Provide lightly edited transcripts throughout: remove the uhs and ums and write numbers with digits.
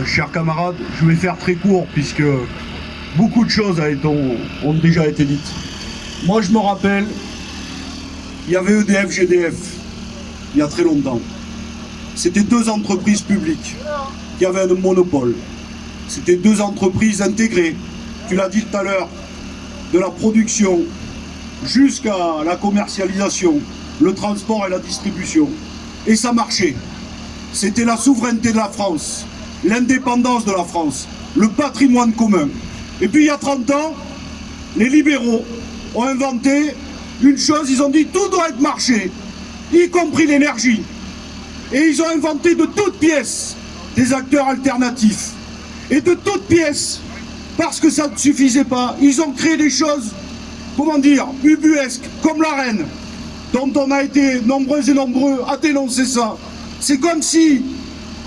Chers camarades, je vais faire très court puisque beaucoup de choses ont déjà été dites. Moi je me rappelle, il y avait EDF, GDF, il y a très longtemps. C'était deux entreprises publiques qui avaient un monopole. C'était deux entreprises intégrées, tu l'as dit tout à l'heure, de la production jusqu'à la commercialisation, le transport et la distribution. Et ça marchait. C'était la souveraineté de la France, l'indépendance de la France, le patrimoine commun. Et puis il y a 30 ans, les libéraux ont inventé une chose, ils ont dit tout doit être marché, y compris l'énergie. Et ils ont inventé de toutes pièces des acteurs alternatifs. Et de toutes pièces, parce que ça ne suffisait pas, ils ont créé des choses, comment dire, ubuesques, comme la reine, dont on a été nombreux et nombreux à dénoncer ça. C'est comme si,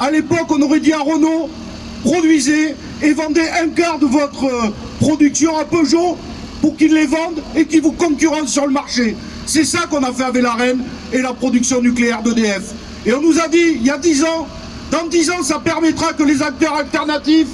à l'époque, on aurait dit à Renault, produisez et vendez un quart de votre production à Peugeot pour qu'ils les vendent et qu'ils vous concurrencent sur le marché. C'est ça qu'on a fait avec la reine et la production nucléaire d'EDF. Et on nous a dit, il y a 10 ans, dans 10 ans, ça permettra que les acteurs alternatifs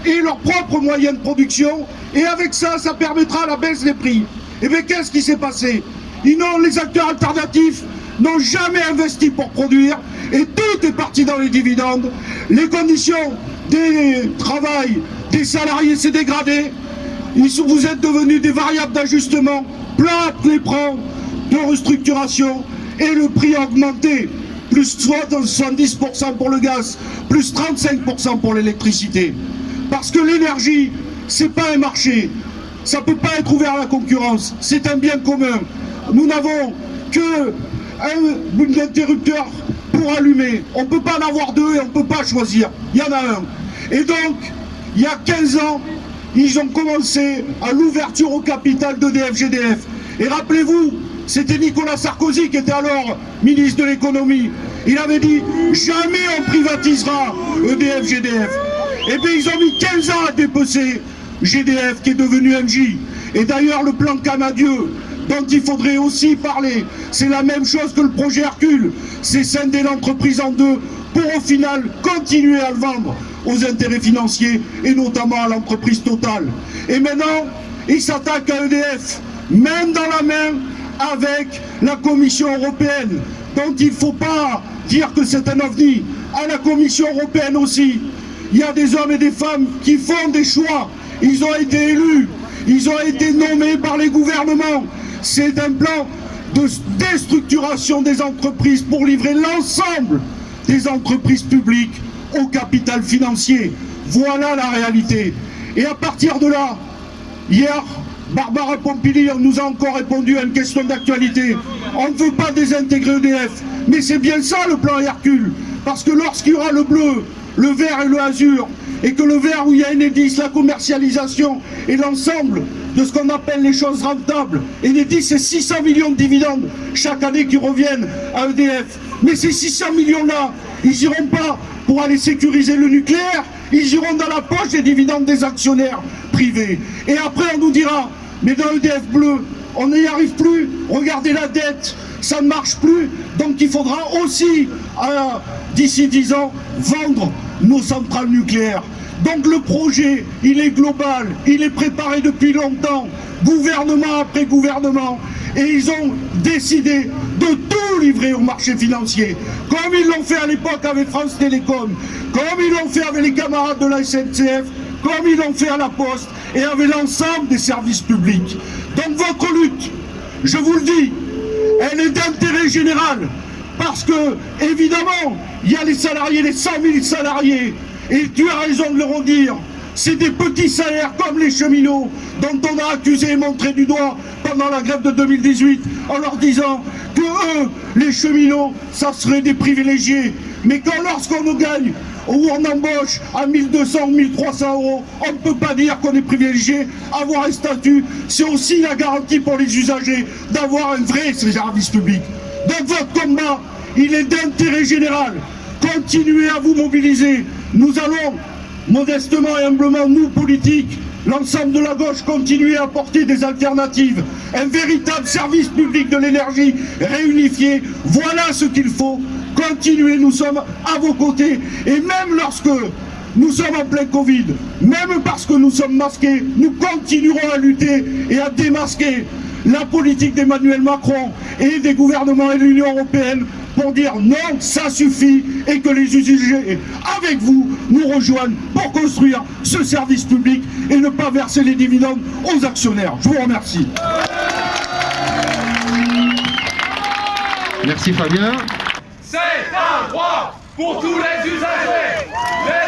aient leurs propres moyens de production, et avec ça, ça permettra la baisse des prix. Et bien, qu'est-ce qui s'est passé? Les acteurs alternatifs n'ont jamais investi pour produire, et tout est parti dans les dividendes. Les conditions des travail des salariés s'est dégradé. Vous êtes devenus des variables d'ajustement, plein les plans de restructuration, et le prix a augmenté. Plus 70% pour le gaz, plus 35% pour l'électricité. Parce que l'énergie, c'est pas un marché, ça ne peut pas être ouvert à la concurrence, c'est un bien commun. Nous n'avons que un interrupteur pour allumer, on ne peut pas en avoir deux et on ne peut pas choisir, il y en a un. Et donc, il y a 15 ans, ils ont commencé à l'ouverture au capital d'EDF GDF. Et rappelez-vous, c'était Nicolas Sarkozy qui était alors ministre de l'économie. Il avait dit jamais on privatisera EDF GDF. Et bien ils ont mis 15 ans à dépecer GDF qui est devenu Engie. Et d'ailleurs le plan Canadieux dont il faudrait aussi parler, c'est la même chose que le projet Hercule. C'est scinder l'entreprise en deux pour au final continuer à le vendre aux intérêts financiers et notamment à l'entreprise Total. Et maintenant, ils s'attaquent à EDF, même dans la main avec la Commission européenne, dont il ne faut pas dire que c'est un ovni. À la Commission européenne aussi, il y a des hommes et des femmes qui font des choix. Ils ont été élus, ils ont été nommés par les gouvernements. C'est un plan de déstructuration des entreprises pour livrer l'ensemble des entreprises publiques au capital financier. Voilà la réalité. Et à partir de là, hier, Barbara Pompili nous a encore répondu à une question d'actualité. On ne veut pas désintégrer EDF, mais c'est bien ça le plan Hercule. Parce que lorsqu'il y aura le bleu, le vert et le azur, et que le vert où il y a Enedis, la commercialisation et l'ensemble de ce qu'on appelle les choses rentables, Enedis c'est 600 millions de dividendes chaque année qui reviennent à EDF. Mais ces 600 millions-là, ils n'iront pas pour aller sécuriser le nucléaire, ils iront dans la poche des dividendes des actionnaires privés. Et après on nous dira, mais dans EDF bleu, on n'y arrive plus, regardez la dette, ça ne marche plus, donc il faudra aussi, d'ici 10 ans, vendre nos centrales nucléaires. Donc le projet, il est global, il est préparé depuis longtemps, gouvernement après gouvernement, et ils ont décidé de tout livrer au marché financier, comme ils l'ont fait à l'époque avec France Télécom, comme ils l'ont fait avec les camarades de la SNCF, comme ils l'ont fait à la Poste et avec l'ensemble des services publics. Donc votre lutte, je vous le dis, elle est d'intérêt général, parce que, évidemment, il y a les salariés, les 100 000 salariés, et tu as raison de le redire, c'est des petits salaires comme les cheminots, dont on a accusé et montré du doigt pendant la grève de 2018, en leur disant que eux, les cheminots, ça serait des privilégiés. Mais lorsqu'on nous gagne, ou on embauche à 1200 ou 1300 euros, on ne peut pas dire qu'on est privilégié. Avoir un statut, c'est aussi la garantie pour les usagers d'avoir un vrai service public. Donc votre combat, il est d'intérêt général. Continuez à vous mobiliser. Nous allons, modestement et humblement, nous, politiques, l'ensemble de la gauche, continuer à apporter des alternatives. Un véritable service public de l'énergie réunifié. Voilà ce qu'il faut. Continuez, nous sommes à vos côtés. Et même lorsque Nous sommes en plein Covid. Même parce que nous sommes masqués, nous continuerons à lutter et à démasquer la politique d'Emmanuel Macron et des gouvernements et de l'Union européenne pour dire non, ça suffit, et que les usagers, avec vous, nous rejoignent pour construire ce service public et ne pas verser les dividendes aux actionnaires. Je vous remercie. Merci Fabien. C'est un droit pour tous les usagers.